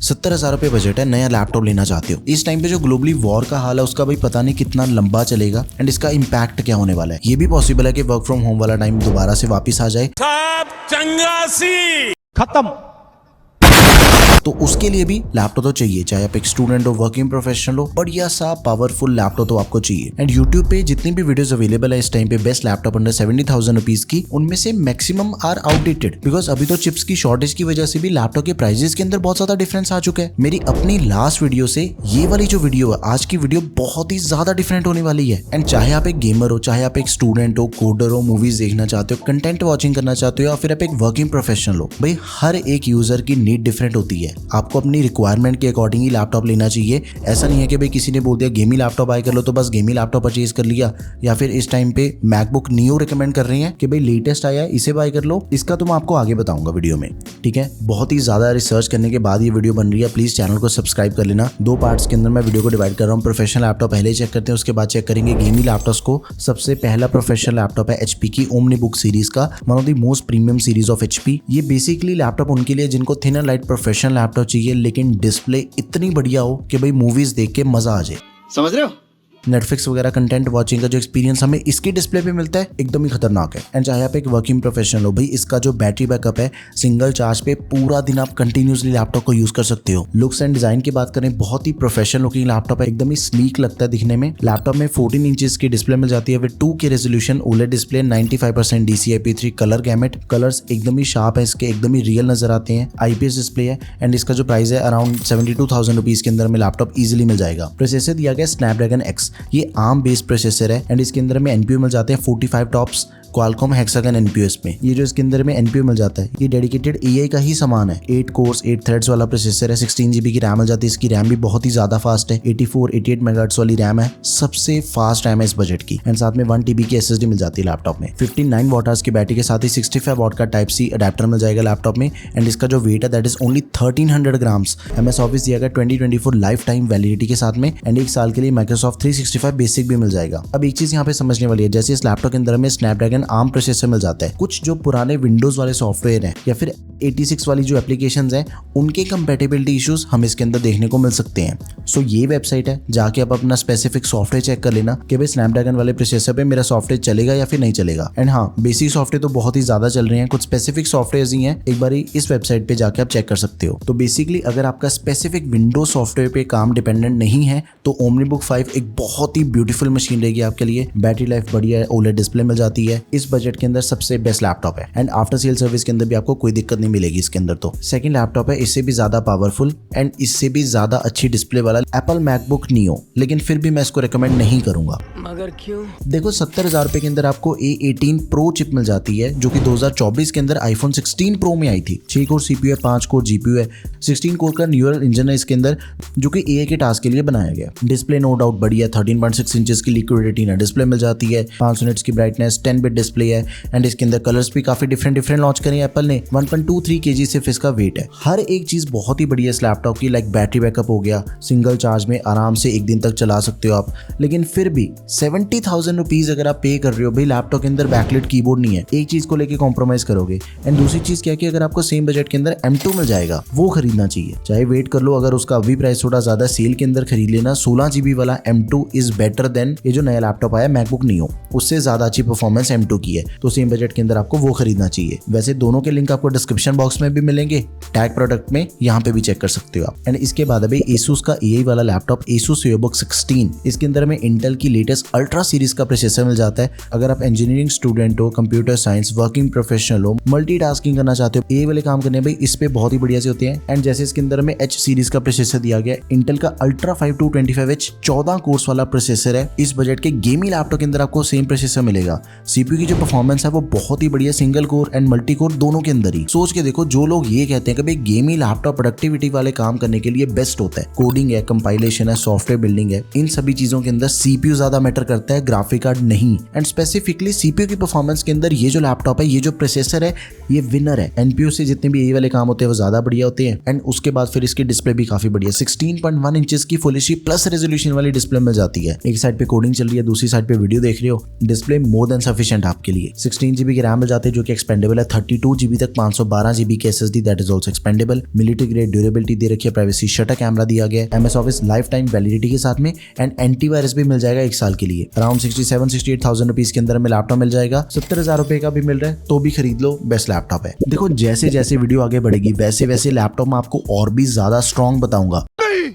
70,000 रुपए बजट है, नया लैपटॉप लेना चाहते हो। इस टाइम पे जो ग्लोबली वॉर का हाल है उसका भाई पता नहीं कितना लंबा चलेगा एंड इसका इम्पैक्ट क्या होने वाला है। ये भी पॉसिबल है कि वर्क फ्रॉम होम वाला टाइम दोबारा से वापस आ जाए। सब चंगासी खत्म। तो उसके लिए भी लैपटॉप तो चाहिए, चाहे आप एक स्टूडेंट हो, वर्किंग प्रोफेशनल हो, बढ़िया सा पावरफुल लैपटॉप तो आपको चाहिए। एंड यूट्यूब पे जितनी भी वीडियोस अवेलेबल है इस टाइम पे बेस्ट लैपटॉप अंडर 70,000 रुपीज की, उनमें से मैक्सिमम आर आउटडेटेड, बिकॉज अभी तो चिप्स की शॉर्टेज की वजह से भी लैपटॉप के प्राइजेस के अंदर बहुत ज्यादा डिफरेंस आ चुका है। मेरी अपनी लास्ट वीडियो से ये वाली जो वीडियो है, आज की वीडियो बहुत ही ज्यादा डिफरेंट होने वाली है। एंड चाहे आप एक गेमर हो, चाहे आप एक स्टूडेंट हो, कोडर हो, मूवीज देखना चाहते हो, कंटेंट वॉचिंग करना चाहते हो, या फिर आप एक वर्किंग प्रोफेशनल हो, भाई हर एक यूजर की नीड डिफरेंट होती है। आपको अपनी रिक्वायरमेंट के अकॉर्डिंग ही लैपटॉप लेना चाहिए। ऐसा नहीं है कि भाई किसी ने बोल दिया गेमी लैपटॉप बाय कर लो तो बस गेमी लैपटॉप परचेज कर लिया, या फिर इस टाइम पे मैकबुक नियो रिकमेंड कर रही हैं कि भाई लेटेस्ट आया है इसे बाय कर लो। इसका तो मैं आपको आगे बताऊंगा वीडियो में, ठीक है। बहुत ही ज्यादा रिसर्च करने के बाद ये वीडियो बन रही है। प्लीज चैनल को सब्सक्राइब कर लेना। 2 पार्ट्स के अंदर मैं वीडियो को डिवाइड कर रहा हूँ। प्रोफेशनल लैपटॉप पहले चेक करते हैं, उसके बाद चेक करेंगे गेमी लैपटॉप्स को। सबसे पहला प्रोफेशनल लैपटॉप है एचपी की ओमनीबुक सीरीज का, one of the most premium series of HP. ये बेसिकली लैपटॉप उनके लिए जिनको thin and light professional laptop चाहिए, लेकिन डिस्प्ले इतनी बढ़िया हो कि भाई मूवीज देख के मजा आ जाए। समझ रहे हो? नेटफ्लिक्स वगैरह कंटेंट वॉचिंग का जो एक्सपीरियंस हमें इसके डिस्प्ले पे मिलता है एकदम ही खतरनाक है। एंड चाहे आप एक वर्किंग प्रोफेशनल हो, भाई इसका जो बैटरी बैकअप है, सिंगल चार्ज पे पूरा दिन आप कंटिन्यूसली लैपटॉप को यूज कर सकते हो। लुक्स एंड डिजाइन की बात करें, बहुत ही प्रोफेशनल लुकिंग लैपटॉप है, एकदम ही स्लीक लगता है दिखने में। लैपटॉप में 14 इंचेस की डिस्प्ले मिल जाती है with 2K resolution OLED display, 95% DCI-P3 colour gamete. Colours एकदम ही शार्प है इसके, एकदम ही रियल नजर आते हैं। IPS डिस्प्ले है एंड इसका जो प्राइस है अराउंड 72,000 रुपीज के अंदर में लैपटॉप इजिली मिल जाएगा। प्रोसेसर दिया गया स्नैपड्रैगन X, ये ARM बेस्ड प्रोसेसर है एंड इसके अंदर में एनपीयू मिल जाते हैं 45 टॉप्स क्वालकॉम हेक्सागन एनपीयूएस में। ये जो इसके अंदर में एनपीयू मिल जाता है ये डेडिकेटेड एआई का ही सामान है। 8 कोर्स 8 थ्रेड्स वाला प्रोसेसर है, 16 GB की रैम मिल जाती है। इसकी रैम भी बहुत ही ज्यादा फास्ट है, 84-88 मेगाहर्ट्ज वाली रैम है, सबसे फास्ट रैम है इस बजट की। एंड साथ में 1 TB की SSD मिल जाती है लैपटॉप में। 59 वॉट की बैटरी के साथ ही 65 वॉट का टाइप सी अडेप्टर मिल जाएगा लैपटॉप में। एंड इसका जो वेट है that is only 1300 grams. MS office दिया गया 2024 लाइफ टाइम वैलिडिटी के साथ में एंड 1 साल के लिए माइक्रोसॉफ्ट 365 बेसिक भी मिल जाएगा। अब एक चीज यहाँ पे समझने वाली है, जैसे इस लैपटॉप के अंदर में स्नैपड्रैगन ARM प्रोसेसर मिल जाता है, कुछ जो पुराने विंडोज वाले सॉफ्टवेयर हैं या फिर 86 वाली जो एप्लीकेशंस हैं उनके कंपैटिबिलिटी इश्यूज हम इसके अंदर देखने को मिल सकते हैं। सो ये वेबसाइट है, जाके आप अपना स्पेसिफिक सॉफ्टवेयर चेक कर लेना कि भाई स्नैपड्रैगन वाले प्रोसेसर पे मेरा सॉफ्टवेयर चलेगा या फिर नहीं चलेगा। एंड हाँ, बेसिक सॉफ्टवेयर तो बहुत ही ज्यादा चल रहे हैं, कुछ स्पेसिफिक सॉफ्टवेयर ही हैं, एक बार इस वेबसाइट पे जाके आप चेक कर सकते हो। तो बेसिकली अगर आपका स्पेसिफिक विंडोज सॉफ्टवेयर पे काम डिपेंडेंट नहीं है तो ओमनीबुक 5 एक बहुत ही ब्यूटीफुल मशीन रहेगी आपके लिए। बैटरी लाइफ बढ़िया है, OLED डिस्प्ले मिल जाती है, इस बजट के अंदर सबसे बेस्ट लैपटॉप है। एंड आफ्टर सेल सर्विस के अंदर भी आपको कोई दिक्कत नहीं मिलेगी इसके अंदर। तो सेकंड लैपटॉप है, इससे भी ज्यादा पावरफुल एंड इससे भी ज्यादा अच्छी डिस्प्ले वाला एप्पल मैकबुक नियो, लेकिन फिर भी मैं इसको रिकमेंड नहीं करूंगा। मगर क्यों? देखो 70,000 रुपए के अंदर आपको A18 Pro चिप मिल जाती है जो कि 2024 के अंदर iPhone 16 Pro में आई थी। 6 कोर CPU है, 5 कोर GPU है, 16 कोर का न्यूरल इंजन है इसके अंदर जो कि AI के टास्क के लिए बनाया गया। डिस्प्ले नो डाउट बढ़िया, 13.6 इंचेस की लिक्विड रेटिना डिस्प्ले मिल जाती है, 500 निट्स की ब्राइटनेस, 10 बिट डिस्प्ले है एंड इसके अंदर कलर्स भी काफी डिफरेंट लॉन्च करे एप्पल ने। 1.23 kg सिर्फ इसका वेट है। हर एक चीज बहुत ही बढ़िया इस लैपटॉप की, लाइक बैटरी बैकअप हो गया, सिंगल चार्ज में आराम से 1 दिन तक चला सकते हो आप। लेकिन फिर भी 70,000 रुपीज अगर आप पे कर रहे हो, भाई लैपटॉप के अंदर बैकलिट कीबोर्ड नहीं है, एक चीज को लेके कॉम्प्रोमाइज करोगे। एंड दूसरी चीज क्या कि अगर आपको सेम बजट के अंदर M2 मिल जाएगा वो खरीदना चाहिए, चाहे वेट कर लो, अगर उसका अभी प्राइस थोड़ा ज्यादा सेल के अंदर खरीद लेना। 16 GB वाला M2 इज बेटर देन ये जो नया लैपटॉप आया मैकबुक नियो, उससे ज्यादा अच्छी परफॉर्मेंस M2 की है, तो सेम बजट के अंदर आपको वो खरीदना चाहिए। वैसे दोनों के लिंक आपको डिस्क्रिप्शन बॉक्स में भी मिलेंगे, टैग प्रोडक्ट में, यहाँ पे भी चेक कर सकते हो आप। एंड इसके बाद अभी Asus का AI वाला लैपटॉप Asus VivoBook 16, इसके अंदर में इंटेल की लेटेस्ट अल्ट्रा सीरीज का प्रोसेसर मिल जाता है। अगर आप इंजीनियरिंग स्टूडेंट हो, कंप्यूटर साइंस, वर्किंग प्रोफेशनल हो, मल्टीटास्किंग करना चाहते हो, ये वाले काम करने भाई इस पे बहुत ही बढ़िया से होते हैं। एंड जैसे इसके अंदर में H सीरीज का प्रोसेसर दिया गया, इंटेल का अल्ट्रा 5225H 14 कोर्स वाला प्रोसेसर है। इस बजट के गेमिंग लैपटॉप के अंदर आपको सेम प्रोसेसर मिलेगा। CPU की जो परफॉर्मेंस है वो बहुत ही बढ़िया, single core and multi core दोनों के अंदर ही। सोच के देखो, जो लोग ये कहते हैं कि भाई गेमिंग लैपटॉप प्रोडक्टिविटी वाले काम करने के लिए बेस्ट होता है, कोडिंग है, कंपाइलेशन है, सॉफ्टवेयर बिल्डिंग है, इन सभी चीजों के अंदर CPU ज्यादा मैटर करता है, ग्राफिक कार्ड नहीं। एंड स्पेसिफिकली CPU की परफॉर्मेंस के अंदर ये जो लैपटॉप है, ये जो प्रोसेसर है, ये विनर है। NPU से जितने भी ये वाले काम होते हैं वो ज्यादा बढ़िया होते हैं। एंड उसके बाद फिर इसकी डिस्प्ले भी काफी बढ़िया, 16.1 इंचेस की फुल एचडी प्लस रेजोल्यूशन वाली डिस्प्ले मिल जाती है। एक साइड पे कोडिंग चल रही है, दूसरी साइड पे वीडियो देख रहे हो, display more than sufficient content आपके लिए। 16 GB की रैम मिल जाती है जो कि एक्सपेंडेबल है, 32 GB तक 512 GB की SSD that is also expandable. Military grade durability दे रखी है, प्राइवेसी शटर कैमरा दिया गया है, MS office life time validity के साथ में एंड एंटीवायरस भी मिल जाएगा 1 साल के लिए। अराउंड 67-68,000 रुपीज के अंदर में लैपटॉप मिल जाएगा। 70,000 रुपए का भी मिल रहा है तो भी खरीद लो, बेस्ट लैपटॉप है। देखो जैसे जैसे वीडियो आगे बढ़ेगी वैसे वैसे लैपटॉप में आपको और भी ज्यादा स्ट्रॉन्ग बताऊंगा।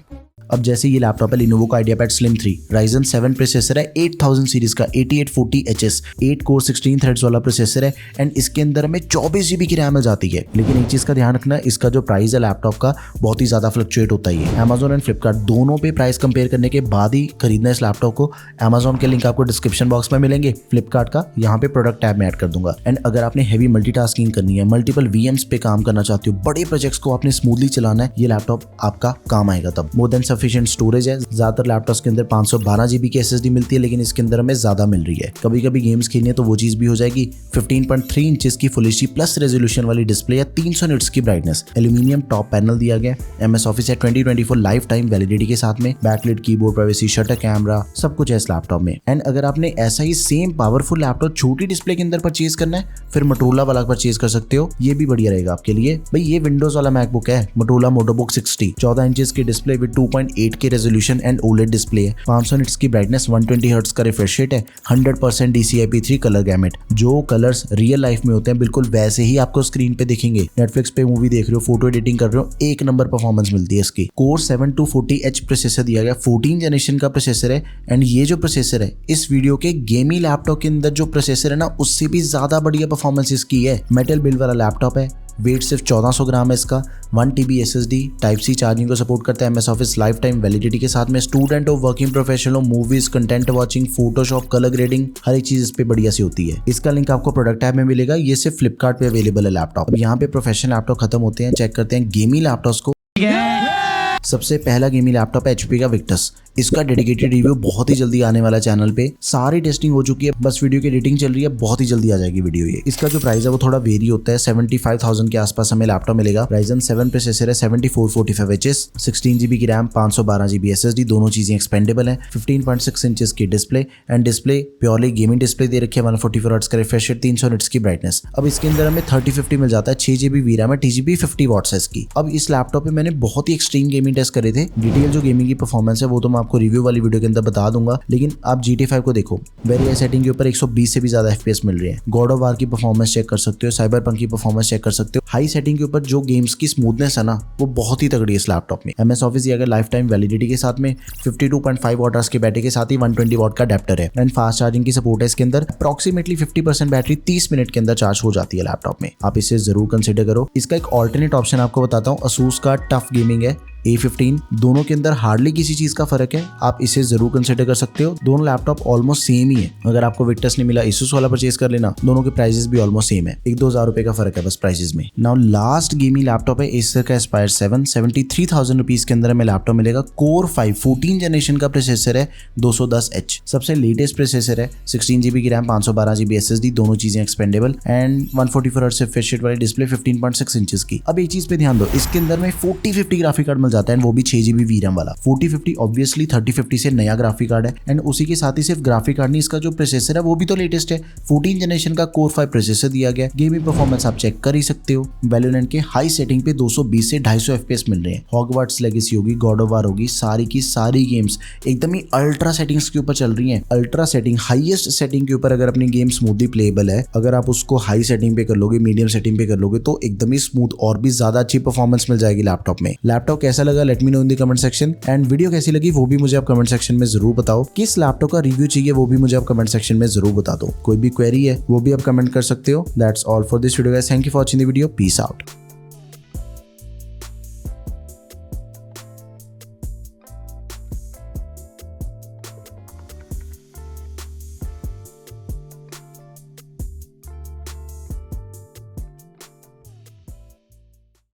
अब जैसे ये लैपटॉप है Lenovo का IdeaPad Slim 3 Ryzen 7 प्रोसेसर है 8000 सीरीज का 8840HS 8 कोर 16 थ्रेड्स वाला प्रोसेसर है एंड इसके अंदर में 24 GB की रैम मिल जाती है। लेकिन एक चीज का ध्यान रखना, इसका जो प्राइस है लैपटॉप का बहुत ही ज्यादा फ्लक्चुएट होता है। Amazon एंड Flipkart दोनों पे प्राइस कंपेयर करने के बाद ही खरीदना इस लैपटॉप को। Amazon के लिंक आपको डिस्क्रिप्शन बॉक्स में मिलेंगे, Flipkart का यहाँ पे प्रोडक्ट टैब में ऐड कर दूंगा। एंड अगर आपने हैवी मल्टीटास्किंग करनी है, मल्टीपल VMs पे काम करना चाहते हो, बड़े प्रोजेक्ट्स को आपने स्मूथली चलाना है, ये लैपटॉप आपका काम आएगा। तब मोर देन सफिशिएंट स्टोरेज है, ज्यादातर लैपटॉप्स के अंदर 512 GB की SSD मिलती है लेकिन इसके अंदर हमें ज्यादा मिल रही है। कभी कभी गेम्स खेलनी है तो वो चीज भी हो जाएगी। 15.3 इंचेस की फुल एचडी प्लस रेजोल्यूशन वाली डिस्प्ले है, 300 निट्स की ब्राइटनेस, एल्यूमिनियम टॉप पैनल दिया गया, MS ऑफिस है 2024 लाइफ टाइम वैलिडिटी के साथ में, backlight keyboard, privacy shutter camera, सब कुछ है इस लैपटॉप में। एंड अगर आपने ऐसा ही सेम पावरफुल लैपटॉप छोटी डिस्प्ले के अंदर परचेज करना है फिर Motorola वाला परचेज कर सकते हो, ये भी बढ़िया रहेगा आपके लिए। भाई ये विंडोज वाला मैकबुक है Motorola MotoBook 60, 14 इंचेस की डिस्प्ले विद 2.8 के रेजोल्यूशन एंड OLED डिस्प्ले है, 500 निट्स की ब्राइटनेस, 120 हर्ट्ज का रिफ्रेश रेट है, 100% DCI-P3 कलर गैमेट। जो कलर्स रियल लाइफ में होते हैं बिल्कुल वैसे ही आपको स्क्रीन पे दिखेंगे। नेटफ्लिक्स पे मूवी देख रहे हो, फोटो एडिटिंग कर रहे हो, एक नंबर परफॉर्मेंस मिलती है इसकी। कोर 7240H प्रोसेसर दिया गया, 14 जनरेशन का प्रोसेसर है एंड ये जो प्रोसेसर है इस वीडियो के गेमिंग लैपटॉप के अंदर जो प्रोसेसर है ना उससे भी ज्यादा बढ़िया परफॉर्मेंस इसकी है। मेटल बिल्ड वाला लैपटॉप है, वेट सिर्फ 1400 ग्राम है इसका, 1 TB SSD, Type-C चार्जिंग को सपोर्ट करता है, MS office life time validity के साथ में, स्टूडेंट हो, वर्किंग प्रोफेशनल हो, movies, content watching, Photoshop, colour grading, हर एक चीज इस पे बढ़िया सी होती है। इसका लिंक आपको प्रोडक्ट टैब में मिलेगा। ये सिर्फ फ्लिपकार्ट पे अवेलेबल है लैपटॉप। यहाँ पे प्रोफेशनल लैपटॉप खत्म होते हैं, चेक करते हैं गेमिंग लैपटॉप्स को। सबसे पहला गेमिंग लैपटॉप है HP का Victus। इसका डेडिकेटेड रिव्यू बहुत ही जल्दी आने वाला चैनल पे, सारी टेस्टिंग हो चुकी है, बस वीडियो की एडिटिंग चल रही है, बहुत ही जल्दी आ जाएगी वीडियो ये। इसका जो प्राइस है वो थोड़ा वेरी होता है, 75,000 के आसपास हमें लैपटॉप मिलेगा। Ryzen 7 प्रोसेसर है, 7445HS, 16 GB की रैम, 512 GB SSD, दोनों चीजें एक्सपेंडेबल है, 15.6 इंचेस की display and display purely gaming display दे रखी है, 144 हर्ट्ज का रिफ्रेश रेट, 300 निट्स की ब्राइटनेस। अब इसके अंदर हमें 3050 मिल जाता है, 6 GB VRAM है, TGP 50 वॉट्स है इसकी। अब इस लैपटॉप पे मैंने बहुत ही एक्सट्रीम गेमिंग टेस्ट करे थे, डिटेल जो गेमिंग की परफॉर्मेंस है वो तो मैं आपको रिव्यू वाली वीडियो के अंदर बता दूंगा। लेकिन आप GTA 5 को देखो, वेरी हाई सेटिंग के ऊपर 120 से भी ज्यादा FPS मिल रही है। गॉड ऑफ वार की परफॉर्मेंस चेक कर सकते हो, साइबरपंक की परफॉर्मेंस चेक कर सकते हो। हाई सेटिंग के ऊपर जो गेम्स की स्मूथनेस है ना वो बहुत ही तगड़ी है इस लैपटॉप में। MS ऑफिस अगर लाइफ टाइम वैलिडिटी के साथ में, 52.5 वॉट आवर्स के बैटरी के साथ ही 120 वॉट का अडेप्टर है एंड फास्ट चार्जिंग की सपोर्ट है इसके अंदर। अप्रॉक्सीमेटली 50% बैटरी 30 मिनट के अंदर चार्ज हो जाती है लैपटॉप में। आप इसे जरूर कंसिडर करो। इसका एक ऑल्टरनेट ऑप्शन आपको बताता हूँ, Asus का टफ गेमिंग है, A15, दोनों के अंदर हार्डली किसी चीज का फर्क है, आप इसे जरूर कंसिडर कर सकते हो। दोनों लैपटॉप ऑलमोस्ट सेम ही है। अगर आपको Victus नहीं मिला, Asus वाला परचेज कर लेना, दोनों के प्राइसेस भी ऑलमोस्ट सेम है, 1-2 हज़ार रुपए का फर्क है बस प्राइसेस में। नाउ लास्ट गेमिंग लैपटॉप है Acer का Aspire 7, 73,000 रुपीज के अंदर हमें लैपटॉप मिलेगा। Core 5 14 जनरेशन का प्रोसेसर है, 210H सबसे लेटेस्ट प्रोसेसर है, 16 GB की रैम, 512 GB SSD, दोनों चीजें expandable and 144 hertz refresh rate वाली डिस्प्ले, 15.6 इंचेस की। अब एक चीज पे ध्यान दो, इसके अंदर में 4050 ग्राफिक कार्ड मिल जाता है, वो भी 6 GB VRAM वाला। 4050 ऑब्वियसली 3050 से नया ग्राफिक कार्ड है एंड उसी के साथ ही सिर्फ ग्राफिक कार्ड नहीं, इसका जो प्रोसेसर है वो भी तो लेटेस्ट है, 14 जनरेशन का Core 5 प्रोसेसर दिया गया। गेमिंग परफॉर्मेंस आप चेक कर ही सकते हो। Valorant के हाई सेटिंग पे 220 से 250 FPS मिल रहे हैं। Hogwarts Legacy होगी, गॉड ऑफ वार होगी, सारी की सारी गेम्स एकदम ही अल्ट्रा सेटिंग्स के ऊपर चल रही हैं। अल्ट्रा सेटिंग, हाईएस्ट सेटिंग के ऊपर अगर अपनी गेम स्मूथली प्लेएबल है, अगर आप उसको हाई सेटिंग पे कर लोगे, मीडियम सेटिंग पे कर लोगे तो एकदम ही स्मूथ और भी ज्यादा अच्छी परफॉर्मेंस मिल जाएगी लैपटॉप में। लैपटॉप कैसा लगा let me know in the comment section and video कैसी लगी वो भी मुझे आप कमेंट सेक्शन में जरूर बताओ। किस लैपटॉप का रिव्यू चाहिए वो भी मुझे आप कमेंट सेक्शन में जरूर बता दो। कोई भी क्वेरी है वो भी आप कमेंट कर सकते हो। That's all for this video guys, thank you for watching the video, peace out.